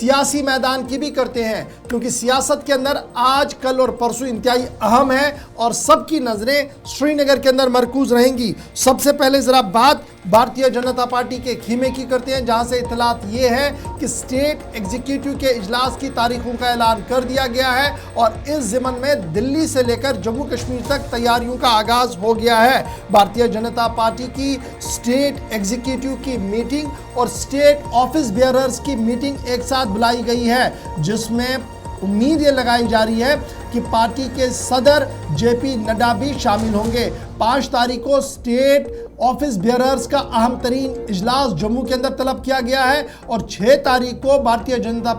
सियासी मैदान की भी करते हैं, क्योंकि सियासत के अंदर आज कल और परसों इंतहाई अहम है और सबकी नजरें श्रीनगर के अंदर मरकूज रहेंगी। सबसे पहले जरा बात भारतीय जनता पार्टी के खीमे की करते हैं, जहां से इतलात ये है कि स्टेट एग्जीक्यूटिव के इजलास की तारीखों का ऐलान कर दिया गया है और इस ज़िमन में दिल्ली से लेकर जम्मू कश्मीर तक तैयारियों का आगाज हो गया है। भारतीय जनता पार्टी की स्टेट एग्जीक्यूटिव की मीटिंग और स्टेट ऑफिस बेयरर्स की मीटिंग एक साथ बुलाई गई है, जिसमें उम्मीद ये लगाई जा रही है कि पार्टी के सदर जेपी नड्डा भी शामिल होंगे। 5 तारीख को स्टेट ऑफिस बेयरर्स का अहम तरीन इजलास जम्मू के अंदर तलब किया गया है और 6 तारीख को भारतीय जनता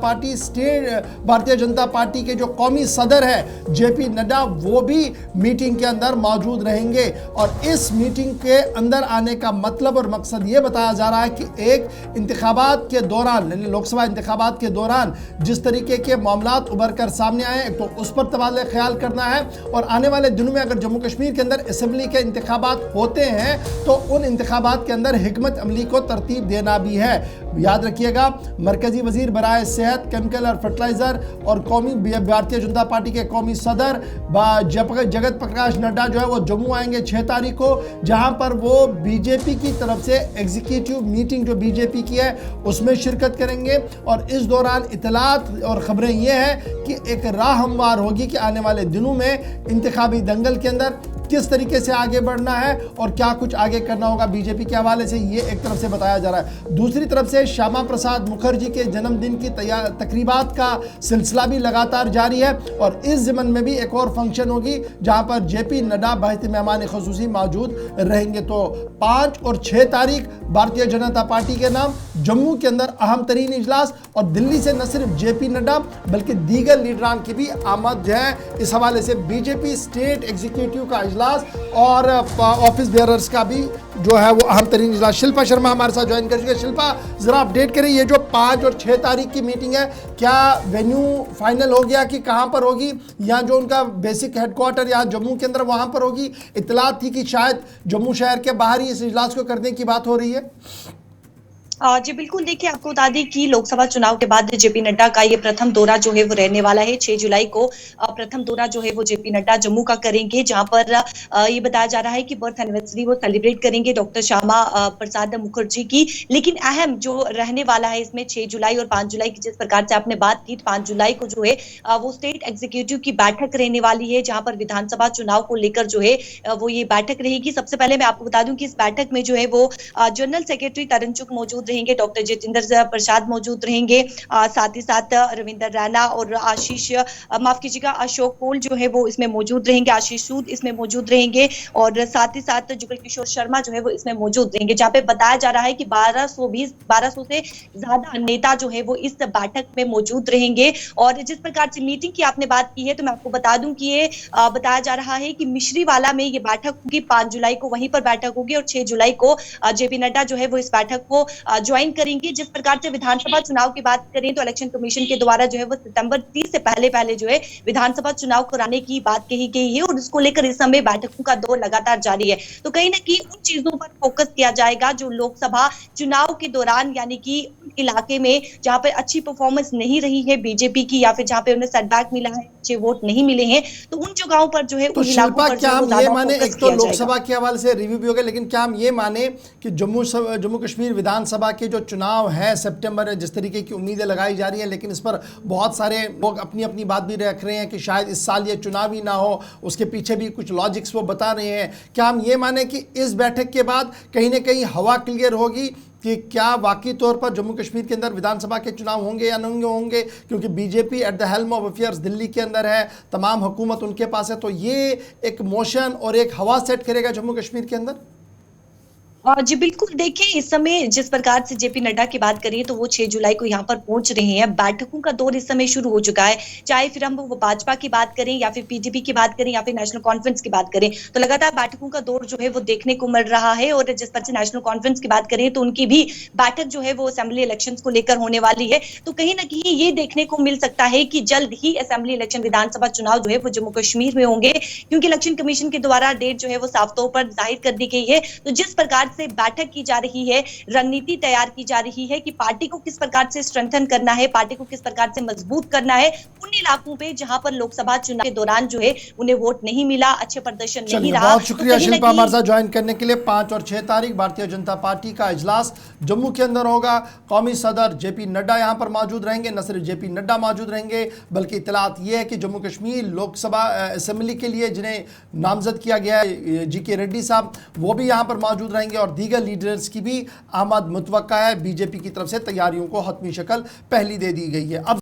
पार्टी के जो कौमी सदर है जेपी नड्डा, वो भी मीटिंग के अंदर मौजूद रहेंगे। और इस मीटिंग के अंदर आने का मतलब और मकसद ये बताया जा रहा है कि एक इंतखाबात के दौरान, लोकसभा इंतखाबात के दौरान जिस तरीके के मामलात उभर कर सामने आए, एक तो उस पर तबादला ख्याल करना है और आने वाले दिनों में अगर जम्मू कश्मीर के अंदर असेंबली के इंतखाबात होते हैं तो उन इंतखाबात के अंदर हिकमत अमली को तरतीब देना भी है। याद रखिएगा, मरकजी वजीर बराए सेहत, केमिकल और फर्टिलाइजर और कौमी भारतीय जनता पार्टी के कौमी सदर जगत प्रकाश नड्डा जो है वो जम्मू आएंगे 6 तारीख को, जहां पर वो बीजेपी की तरफ से एग्जीक्यूटिव मीटिंग जो बीजेपी की है उसमें शिरकत करेंगे। और इस दौरान इतलात और खबरें ये हैं कि एक राह हमवार होगी कि आने वाले दिनों में इंतखाबी दंगल के अंदर किस तरीके से आगे बढ़ना है और क्या कुछ आगे करना होगा बीजेपी के हवाले से, ये एक तरफ से बताया जा रहा है। दूसरी तरफ से श्यामा प्रसाद मुखर्जी के जन्मदिन की तकरीबात का सिलसिला भी लगातार जारी है और इस ज़िमन में भी एक और फंक्शन होगी जहां पर जेपी नड्डा बहत मेहमान खुसूसी मौजूद रहेंगे। तो 5 और 6 तारीख भारतीय जनता पार्टी के नाम जम्मू के अंदर अहम तरीन इजलास और दिल्ली से न सिर्फ जेपी नड्डा बल्कि दीगर लीडरान की भी आमद जो है। इस हवाले से बीजेपी स्टेट एग्जीक्यूटिव का इजलास और ऑफिस बेयरर्स का भी जो है वो अहम तरीन इजलास। शिल्पा शर्मा हमारे साथ ज्वाइन कर चुके हैं। शिल्पा, जरा अपडेट करें, ये जो 5 और 6 तारीख की मीटिंग है, क्या वेन्यू फाइनल हो गया कि कहां पर होगी, या जो उनका बेसिक हेडक्वार्टर यहाँ जम्मू के अंदर वहां पर होगी? इतलात थी कि शायद जम्मू शहर के बाहर ही इस इजलास को करने की बात हो रही है। जी बिल्कुल, देखिए आपको बता दें कि लोकसभा चुनाव के बाद जेपी नड्डा का ये प्रथम दौरा जो है वो रहने वाला है। 6 जुलाई को प्रथम दौरा जो है वो जेपी नड्डा जम्मू का करेंगे, जहां पर ये बताया जा रहा है कि बर्थ एनिवर्सरी वो सेलिब्रेट करेंगे डॉक्टर श्यामा प्रसाद मुखर्जी की। लेकिन अहम जो रहने वाला है इसमें 6 जुलाई और 5 जुलाई की जिस प्रकार से आपने बात की, 5 जुलाई को जो है वो स्टेट एग्जीक्यूटिव की बैठक रहने वाली है, जहां पर विधानसभा चुनाव को लेकर जो है वो ये बैठक रहेगी। सबसे पहले मैं आपको बता दूं कि इस बैठक में जो है वो जनरल सेक्रेटरी तरनचुग मौजूद रहेंगे, डॉक्टर जितेंद्र प्रसाद मौजूद रहेंगे, साथ ही साथ रविंदर रैना और माफ कीजिएगा अशोक पोल जो है वो इसमें मौजूद रहेंगे, आशीष सूद इसमें मौजूद रहेंगे और साथ ही साथ जुगल किशोर शर्मा जो है वो इसमें मौजूद रहेंगे। जहां पे बताया जा रहा है कि 1200 से ज्यादा नेता जो है वो इस बैठक में मौजूद रहेंगे। और जिस प्रकार से मीटिंग की आपने बात की है, तो मैं आपको बता दूं कि ये बताया जा रहा है कि मिश्रीवाला में ये बैठक होगी, 5 जुलाई को वहीं पर बैठक होगी और 6 जुलाई को जेपी नड्डा जो है वो इस बैठक को ज्वाइन करेंगे। जिस प्रकार से विधानसभा चुनाव की बात करें तो इलेक्शन कमीशन के द्वारा जो है वो सितंबर 30 से पहले जो है विधानसभा चुनाव कराने की बात कही गई है और इसको लेकर इस समय बैठकों का दौर लगातार जारी है। तो कहीं ना कहीं उन चीजों पर फोकस किया जाएगा जो लोकसभा चुनाव के दौरान, यानी कि इलाके में जहां पर अच्छी परफॉर्मेंस नहीं रही है बीजेपी की या फिर जहां पे उन्हें सेटबैक मिला है, अच्छे वोट नहीं मिले हैं, तो उन जगहों पर जो है तो शिल्पा, क्या हम ये माने, एक तो लोकसभा के हवाले से रिव्यू भी हो गया, लेकिन क्या हम ये माने कि जम्मू कश्मीर विधानसभा के जो चुनाव है सितंबर में, जिस तरीके की उम्मीदें लगाई जा रही हैं, लेकिन इस पर बहुत सारे लोग अपनी अपनी बात भी रख रहे हैं कि शायद इस साल ये चुनाव ही ना हो, उसके पीछे भी कुछ लॉजिक्स वो बता रहे हैं। क्या हम ये माने कि इस बैठक के बाद कहीं ना कहीं हवा क्लियर होगी कि क्या वाकई तौर पर जम्मू कश्मीर के अंदर विधानसभा के चुनाव होंगे या नहीं होंगे, क्योंकि BJP at the helm of affairs Delhi के अंदर है, तमाम हुकूमत उनके पास है, तो ये एक मोशन और एक हवा सेट करेगा जम्मू कश्मीर के अंदर? जी बिल्कुल, देखिए इस समय जिस प्रकार से जेपी नड्डा की बात करिए तो वो 6 जुलाई को यहाँ पर पहुंच रहे हैं। बैठकों का दौर इस समय शुरू हो चुका है, चाहे फिर हम वो भाजपा की बात करें या फिर पीडीपी की बात करें या फिर नेशनल कॉन्फ्रेंस की बात करें, तो लगातार बैठकों का दौर जो है वो देखने को मिल रहा है। और जिस तरह से नेशनल कॉन्फ्रेंस की बात करें तो उनकी भी बैठक जो है वो असेंबली इलेक्शन को लेकर होने वाली है। तो कहीं ना कहीं ये देखने को मिल सकता है कि जल्द ही असेंबली इलेक्शन, विधानसभा चुनाव जो है वो जम्मू कश्मीर में होंगे, क्योंकि इलेक्शन कमीशन के द्वारा डेट जो है वो साफ तौर पर जाहिर कर दी गई है। तो जिस प्रकार से बैठक की जा रही है, रणनीति तैयार की जा रही है कि पार्टी को किस प्रकार से स्ट्रेंथन करना है, पार्टी को किस प्रकार से मजबूत करना है उन इलाकों पे जहां पर लोकसभा चुनाव के दौरान जो है उन्हें वोट नहीं मिला, अच्छे प्रदर्शन नहीं चलिए, रहा। बहुत शुक्रिया कहीं ना शिल्पा कहीं हमारे साथ ज्वाइन करने के लिए। 5 और 6 तारीख भारतीय जनता पार्टी का इजलास जम्मू के अंदर होगा। कौमी सदर जेपी नड्डा यहां पर मौजूद रहेंगे। न सिर्फ जेपी नड्डा मौजूद रहेंगे बल्कि इतलात यह है कि जम्मू कश्मीर लोकसभा असेंबली के लिए जिन्हें नामजद किया गया है जीके रेड्डी साहब, वो भी यहां पर मौजूद रहेंगे और दीगर लीडर्स की भी आमद मुतवक्का है। बीजेपी की तरफ से तैयारियों को हतमी शक्ल पहली दे दी गई है। अब